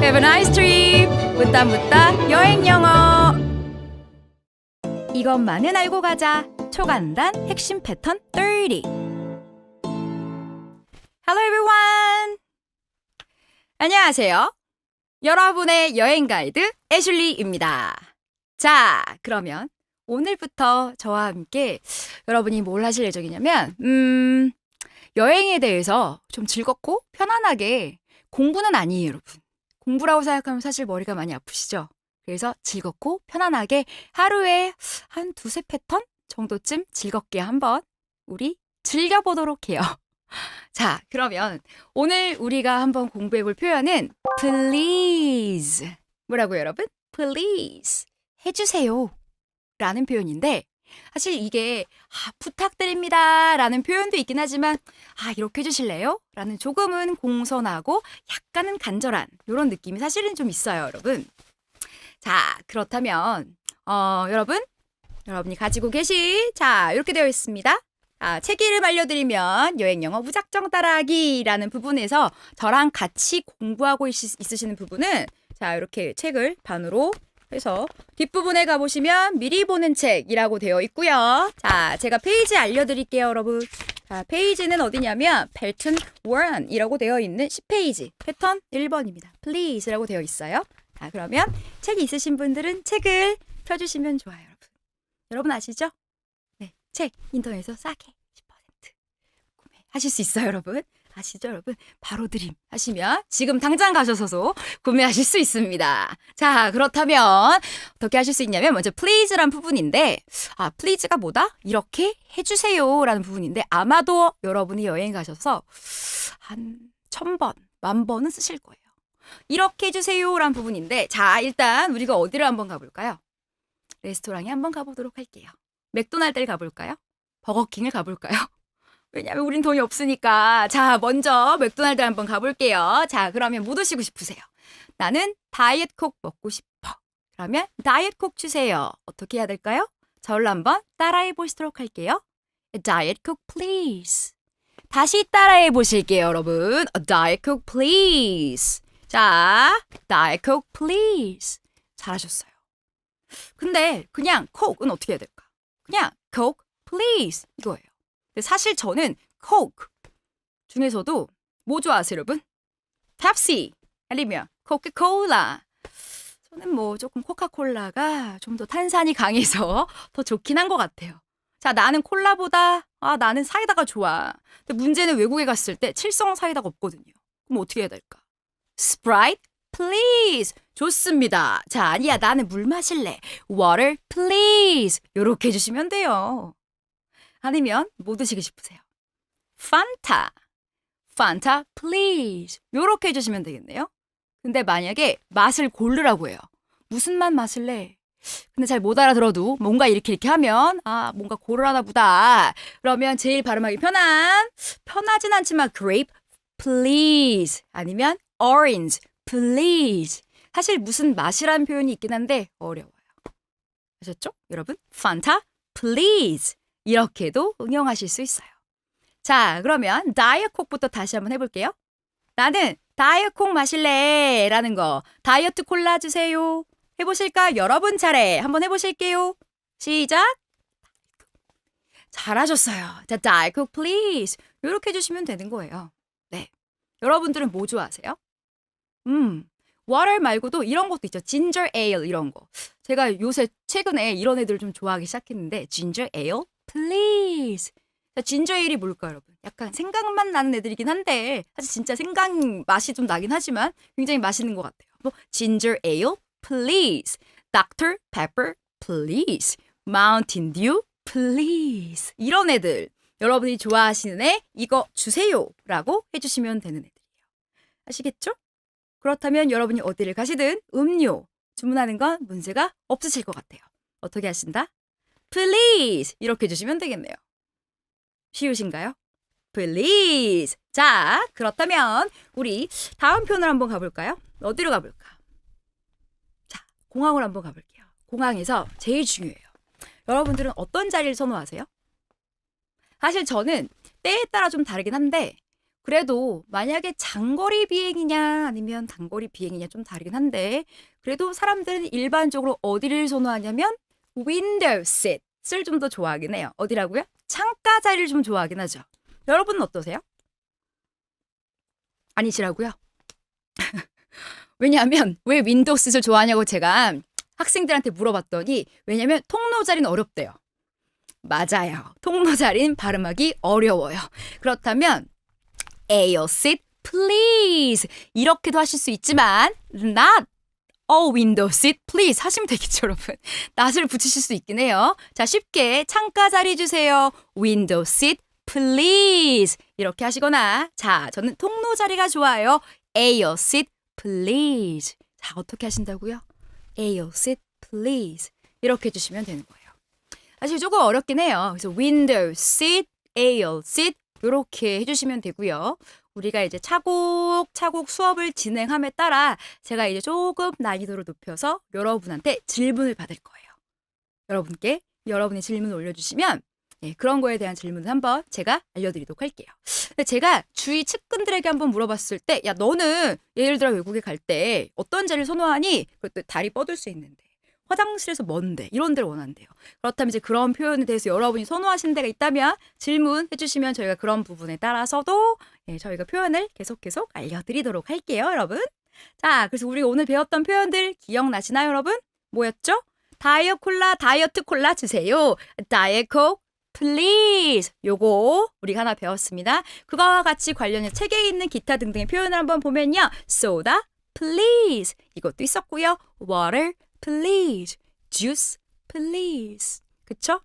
Have a nice trip. 묻다 묻다 여행 영어. 이것만은 알고 가자. 초간단 핵심 패턴 30. Hello everyone. 안녕하세요. 여러분의 여행 가이드 애슐리입니다. 자, 그러면 오늘부터 저와 함께 여러분이 뭘 하실 예정이냐면 여행에 대해서 좀 즐겁고 편안하게, 공부는 아니에요, 여러분. 공부라고 생각하면 사실 머리가 많이 아프시죠? 그래서 즐겁고 편안하게 하루에 한 두세 패턴 정도쯤 즐겁게 한번 우리 즐겨보도록 해요. 자, 그러면 오늘 우리가 한번 공부해볼 표현은 please. 뭐라고요, 여러분? please. 해주세요. 라는 표현인데, 사실 이게 부탁드립니다 라는 표현도 있긴 하지만 이렇게 해주실래요? 라는 조금은 공손하고 약간은 간절한 이런 느낌이 사실은 좀 있어요, 여러분. 자, 그렇다면 여러분이 가지고 계신 이렇게 되어 있습니다. 책 이름 알려드리면 여행 영어 무작정 따라하기라는 부분에서 저랑 같이 공부하고 있으시는 부분은 이렇게 책을 반으로 해서 뒷부분에 가보시면 미리 보는 책이라고 되어 있고요. 자, 제가 페이지 알려드릴게요, 여러분. 자, 페이지는 어디냐면 패턴 1이라고 되어 있는 10페이지 패턴 1번입니다. Please라고 되어 있어요. 자, 그러면 책이 있으신 분들은 책을 펴주시면 좋아요, 여러분. 여러분 아시죠? 네, 책 인터넷에서 싸게 10% 구매하실 수 있어요, 여러분. 아시죠, 여러분? 바로 드림 하시면 지금 당장 가셔서 구매하실 수 있습니다. 자, 그렇다면 어떻게 하실 수 있냐면 먼저 please란 부분인데, please가 뭐다? 이렇게 해주세요 라는 부분인데, 아마도 여러분이 여행 가셔서 한 1000번, 10,000번은 쓰실 거예요. 이렇게 해주세요 라는 부분인데, 자, 일단 우리가 어디를 한번 가볼까요? 레스토랑에 한번 가보도록 할게요. 맥도날드를 가볼까요? 버거킹을 가볼까요? 왜냐면 우린 돈이 없으니까. 자, 먼저 맥도날드 한번 가볼게요. 자, 그러면 뭐 드시고 싶으세요? 나는 다이어트콕 먹고 싶어. 그러면 다이어트콕 주세요. 어떻게 해야 될까요? 저를 한번 따라해 보시도록 할게요. A diet coke please. 다시 따라해 보실게요, 여러분. A diet coke please. 자, diet coke please. 잘하셨어요. 근데 그냥 coke은 어떻게 해야 될까? 그냥 coke please 이거예요. 근데 사실 저는 코크 중에서도 뭐 좋아하세요, 여러분? 펩시 아니면 코카콜라. 저는 뭐 조금 코카콜라가 좀 더 탄산이 강해서 더 좋긴 한 것 같아요. 자, 나는 콜라보다 나는 사이다가 좋아. 근데 문제는 외국에 갔을 때 칠성 사이다가 없거든요. 그럼 어떻게 해야 될까? 스프라이트 please. 좋습니다. 자, 아니야, 나는 물 마실래. water please. 요렇게 해주시면 돼요. 아니면 뭐 드시고 싶으세요? 판타. 판타 please. 요렇게 해주시면 되겠네요. 근데 만약에 맛을 고르라고 해요. 무슨 맛 마실래? 근데 잘 못 알아들어도 뭔가 이렇게 하면 뭔가 고르라나 보다. 그러면 제일 발음하기 편하진 않지만 grape please 아니면 orange please. 사실 무슨 맛이라는 표현이 있긴 한데 어려워요. 아셨죠? 여러분? 판타 please. 이렇게도 응용하실 수 있어요. 자, 그러면 다이어트콕부터 다시 한번 해볼게요. 나는 다이어트콕 마실래 라는 거. 다이어트 콜라 주세요. 해보실까? 여러분 차례 한번 해보실게요. 시작. 잘하셨어요. 자, 다이어트콕 please. 이렇게 해주시면 되는 거예요. 네. 여러분들은 뭐 좋아하세요? water 말고도 이런 것도 있죠. ginger ale 이런 거. 제가 요새 최근에 이런 애들 좀 좋아하기 시작했는데 ginger ale please. 자, 진저 에일이 뭘까요, 여러분? 약간 생강맛 나는 애들이긴 한데 사실 진짜 생강 맛이 좀 나긴 하지만 굉장히 맛있는 것 같아요. 뭐 ginger ale please, Dr. Pepper please, Mountain Dew please. 이런 애들 여러분이 좋아하시는 애 이거 주세요라고 해주시면 되는 애들이에요. 아시겠죠? 그렇다면 여러분이 어디를 가시든 음료 주문하는 건 문제가 없으실 것 같아요. 어떻게 하신다? please 이렇게 해주시면 되겠네요. 쉬우신가요? please. 자, 그렇다면 우리 다음 표현을 한번 가볼까요? 어디로 가볼까? 자, 공항으로 한번 가볼게요. 공항에서 제일 중요해요. 여러분들은 어떤 자리를 선호하세요? 사실 저는 때에 따라 좀 다르긴 한데 그래도 만약에 장거리 비행이냐 아니면 단거리 비행이냐 좀 다르긴 한데 그래도 사람들은 일반적으로 어디를 선호하냐면 window seat을 좀 더 좋아하긴 해요. 어디라고요? 창가 자리를 좀 좋아하긴 하죠. 여러분은 어떠세요? 아니시라고요? 왜냐하면 왜 윈도우 싯을 좋아하냐고 제가 학생들한테 물어봤더니 왜냐면 통로 자리는 어렵대요. 맞아요. 통로 자리는 발음하기 어려워요. 그렇다면 Ayour seat, please. 이렇게도 하실 수 있지만 not a window seat, please 하시면 되겠죠, 여러분. not을 붙이실 수 있긴 해요. 자, 쉽게 창가 자리 주세요. window seat, please. 이렇게 하시거나 자, 저는 통로 자리가 좋아요. Ayour seat, please. 자, 어떻게 하신다고요? Ayour seat, please. 이렇게 해주시면 되는 거예요. 사실 조금 어렵긴 해요. 그래서 window seat, Ayour seat 이렇게 해주시면 되고요. 우리가 이제 차곡차곡 수업을 진행함에 따라 제가 이제 조금 난이도를 높여서 여러분한테 질문을 받을 거예요. 여러분께 여러분의 질문을 올려주시면 그런 거에 대한 질문을 한번 제가 알려드리도록 할게요. 근데 제가 주위 측근들에게 한번 물어봤을 때 야 너는 예를 들어 외국에 갈 때 어떤 자리를 선호하니? 그것도 다리 뻗을 수 있는데 화장실에서 먼데 이런 데를 원한대요. 그렇다면 이제 그런 표현에 대해서 여러분이 선호하시는 데가 있다면 질문해 주시면 저희가 그런 부분에 따라서도 저희가 표현을 계속 알려드리도록 할게요, 여러분. 자, 그래서 우리 오늘 배웠던 표현들 기억나시나요, 여러분? 뭐였죠? 다이어트 콜라 주세요. 다이어트 please. 요거 우리가 하나 배웠습니다. 그거와 같이 관련해서 책에 있는 기타 등등의 표현을 한번 보면요. soda please. 이것도 있었고요. water please. juice please. 그쵸?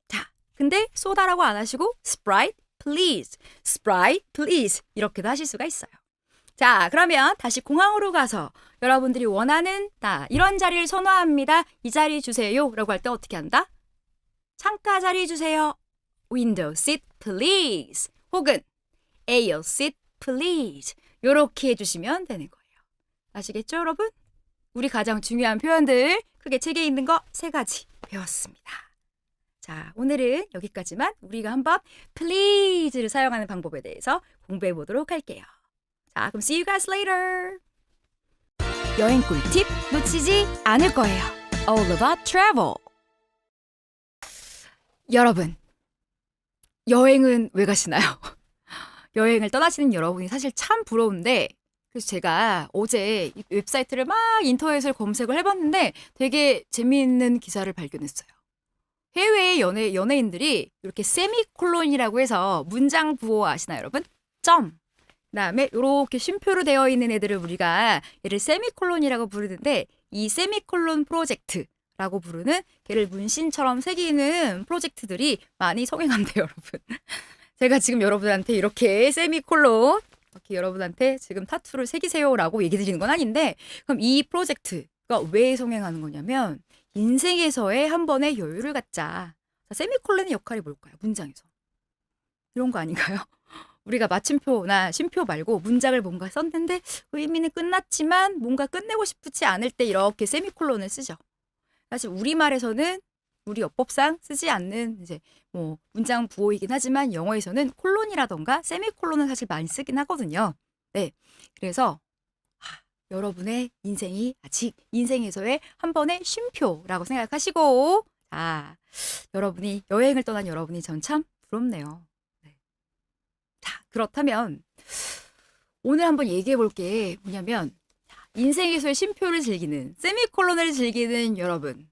자, 근데 소다라고 안 하시고 sprite please. sprite please. 이렇게도 하실 수가 있어요. 자, 그러면 다시 공항으로 가서 여러분들이 원하는 이런 자리를 선호합니다. 이 자리 주세요. 라고 할 때 어떻게 한다? 창가 자리 주세요. window seat please. 혹은 aisle seat please. 요렇게 해주시면 되는 거예요. 아시겠죠, 여러분? 우리 가장 중요한 표현들 크게 책에 있는 거 3가지 배웠습니다. 자, 오늘은 여기까지만 우리가 한번 please를 사용하는 방법에 대해서 공부해 보도록 할게요. 자, 그럼 see you guys later. 여행 꿀팁 놓치지 않을 거예요. All about travel. 여러분, 여행은 왜 가시나요? 여행을 떠나시는 여러분이 사실 참 부러운데 그래서 제가 어제 이 웹사이트를 막 인터넷을 검색을 해봤는데 되게 재미있는 기사를 발견했어요. 해외 연예인들이 이렇게 세미콜론이라고 해서 문장 부호 아시나요, 여러분? 점. 그다음에 이렇게 쉼표로 되어 있는 애들을 우리가 얘를 세미콜론이라고 부르는데 이 세미콜론 프로젝트라고 부르는 걔를 문신처럼 새기는 프로젝트들이 많이 성행한대요, 여러분. 제가 지금 여러분한테 이렇게 세미콜론 이렇게 여러분한테 지금 타투를 새기세요라고 얘기 드리는 건 아닌데 그럼 이 프로젝트가 왜 성행하는 거냐면 인생에서의 한 번의 여유를 갖자. 자, 세미콜론의 역할이 뭘까요? 문장에서. 이런 거 아닌가요? 우리가 마침표나 쉼표 말고 문장을 뭔가 썼는데 의미는 끝났지만 뭔가 끝내고 싶지 않을 때 이렇게 세미콜론을 쓰죠. 사실 우리말에서는 우리 어법상 쓰지 않는 이제 뭐 문장 부호이긴 하지만 영어에서는 콜론이라던가 세미콜론을 사실 많이 쓰긴 하거든요. 네, 그래서 여러분의 인생이 아직 인생에서의 한 번의 쉼표라고 생각하시고 여러분이 여행을 떠난 여러분이 전 참 부럽네요. 네. 자, 그렇다면 오늘 한번 얘기해 볼 게 뭐냐면 인생에서의 쉼표를 즐기는 세미콜론을 즐기는 여러분.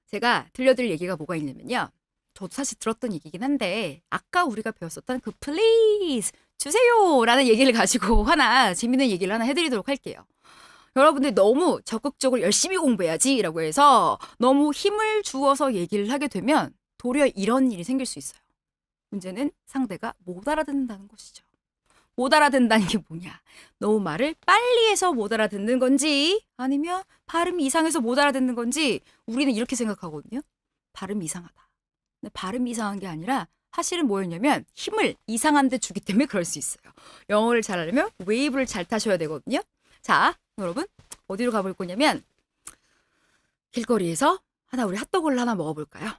제가 들려드릴 얘기가 뭐가 있냐면요. 저도 사실 들었던 얘기긴 한데 아까 우리가 배웠었던 그 please 주세요 라는 얘기를 가지고 하나 재밌는 얘기를 하나 해드리도록 할게요. 여러분들 너무 적극적으로 열심히 공부해야지 라고 해서 너무 힘을 주어서 얘기를 하게 되면 도리어 이런 일이 생길 수 있어요. 문제는 상대가 못 알아듣는다는 것이죠. 못 알아듣는다는 게 뭐냐? 너무 말을 빨리 해서 못 알아듣는 건지 아니면 발음이 이상해서 못 알아듣는 건지 우리는 이렇게 생각하거든요. 발음이 이상하다. 근데 발음이 이상한 게 아니라 사실은 뭐였냐면 힘을 이상한 데 주기 때문에 그럴 수 있어요. 영어를 잘하려면 웨이브를 잘 타셔야 되거든요. 자, 여러분 어디로 가볼 거냐면 길거리에서 우리 핫도그를 하나 먹어볼까요?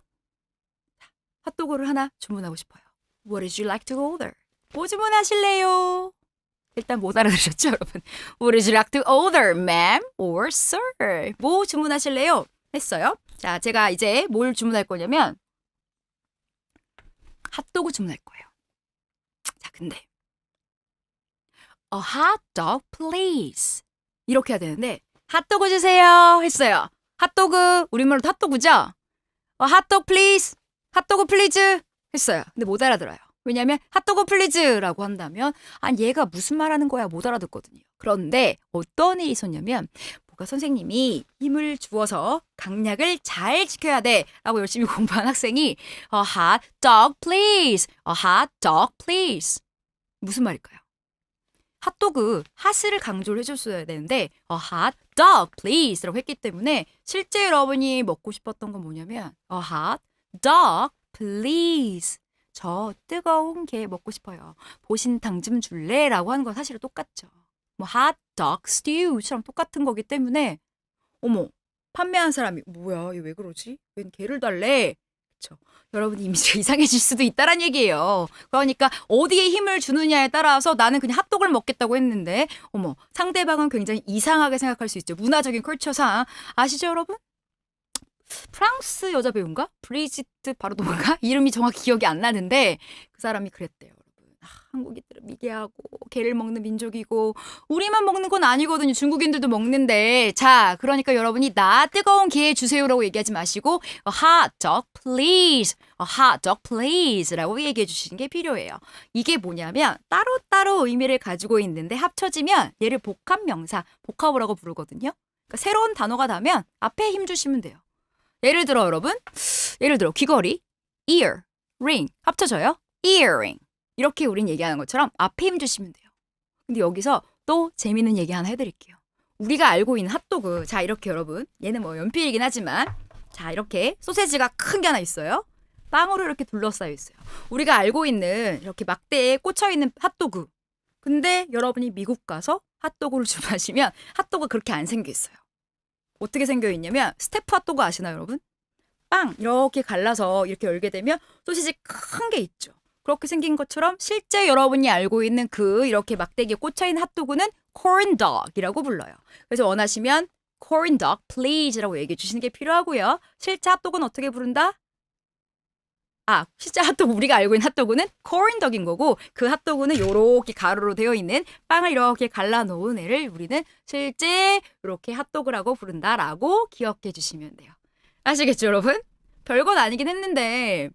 핫도그를 하나 주문하고 싶어요. What would you like to order? 뭐 주문하실래요? 일단 못 알아들으셨죠, 여러분? What would you like to order, ma'am or sir? 뭐 주문하실래요? 했어요. 자, 제가 이제 뭘 주문할 거냐면 핫도그 주문할 거예요. 자, 근데 A hot dog, please. 이렇게 해야 되는데 핫도그 주세요 했어요. 핫도그, 우리말로 핫도그죠? hot dog, please. 핫도그 플리즈 했어요. 근데 못 알아들어요. 왜냐하면 핫도그 플리즈라고 한다면 얘가 무슨 말하는 거야 못 알아듣거든요. 그런데 어떤 일이 있었냐면 뭐가 선생님이 힘을 주어서 강약을 잘 지켜야 돼 라고 열심히 공부한 학생이 A hot dog please. A hot dog please. 무슨 말일까요? 핫도그, 핫을 강조를 해줬어야 되는데 A hot dog please 라고 했기 때문에 실제 여러분이 먹고 싶었던 건 뭐냐면 A hot dog please. 저 뜨거운 게 먹고 싶어요. 보신탕 좀 줄래? 라고 하는 건 사실 똑같죠. 뭐 hot dog stew처럼 똑같은 거기 때문에 어머, 판매한 사람이 뭐야, 얘 왜 그러지? 웬 개를 달래? 그렇죠. 여러분 이미지가 이상해질 수도 있다란 얘기예요. 그러니까 어디에 힘을 주느냐에 따라서 나는 그냥 핫도그를 먹겠다고 했는데 어머, 상대방은 굉장히 이상하게 생각할 수 있죠. 문화적인 컬처상. 아시죠, 여러분? 프랑스 여자 배우인가? 브리지트 바르도인가? 이름이 정확히 기억이 안 나는데 그 사람이 그랬대요. 여러분. 한국인들은 미개하고 게를 먹는 민족이고 우리만 먹는 건 아니거든요. 중국인들도 먹는데 자, 그러니까 여러분이 나 뜨거운 게 주세요라고 얘기하지 마시고 A hot dog please. A hot dog please 라고 얘기해 주시는 게 필요해요. 이게 뭐냐면 따로따로 의미를 가지고 있는데 합쳐지면 얘를 복합명사, 복합어라고 부르거든요. 그러니까 새로운 단어가 나면 앞에 힘 주시면 돼요. 예를 들어 여러분, 예를 들어 귀걸이, ear, ring 합쳐져요. earring. 이렇게 우린 얘기하는 것처럼 앞에 힘 주시면 돼요. 근데 여기서 또 재밌는 얘기 하나 해드릴게요. 우리가 알고 있는 핫도그. 자, 이렇게 여러분, 얘는 뭐 연필이긴 하지만 자, 이렇게 소세지가 큰 게 하나 있어요. 빵으로 이렇게 둘러싸여 있어요. 우리가 알고 있는 이렇게 막대에 꽂혀있는 핫도그. 근데 여러분이 미국 가서 핫도그를 주문하시면 핫도그가 그렇게 안 생겨 있어요. 어떻게 생겨 있냐면 스테프 핫도그 아시나요, 여러분? 빵 이렇게 갈라서 이렇게 열게 되면 소시지 큰 게 있죠. 그렇게 생긴 것처럼 실제 여러분이 알고 있는 그 이렇게 막대기에 꽂혀있는 핫도그는 corn dog이라고 불러요. 그래서 원하시면 corn dog please라고 얘기해 주시는 게 필요하고요. 실제 핫도그는 어떻게 부른다? 실제 핫도그, 우리가 알고 있는 핫도그는 corn dog인 거고 그 핫도그는 이렇게 가루로 되어 있는 빵을 이렇게 갈라놓은 애를 우리는 실제 이렇게 핫도그라고 부른다라고 기억해 주시면 돼요. 아시겠죠, 여러분? 별건 아니긴 했는데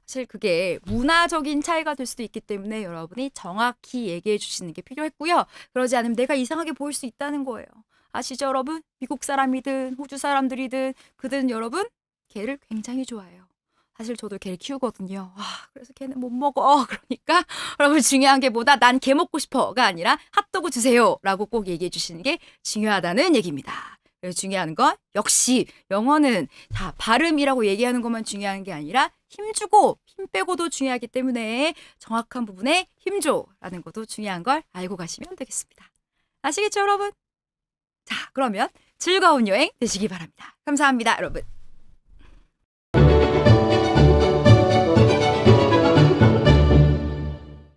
사실 그게 문화적인 차이가 될 수도 있기 때문에 여러분이 정확히 얘기해 주시는 게 필요했고요. 그러지 않으면 내가 이상하게 보일 수 있다는 거예요. 아시죠, 여러분? 미국 사람이든 호주 사람들이든 그들은 여러분 개를 굉장히 좋아해요. 사실 저도 개를 키우거든요. 그래서 개는 못 먹어. 그러니까 여러분 중요한 게 뭐다? 난 개 먹고 싶어가 아니라 핫도그 주세요 라고 꼭 얘기해 주시는 게 중요하다는 얘기입니다. 그래서 중요한 건 역시 영어는 다 발음이라고 얘기하는 것만 중요한 게 아니라 힘주고 힘 빼고도 중요하기 때문에 정확한 부분에 힘줘라는 것도 중요한 걸 알고 가시면 되겠습니다. 아시겠죠, 여러분? 자, 그러면 즐거운 여행 되시기 바랍니다. 감사합니다, 여러분.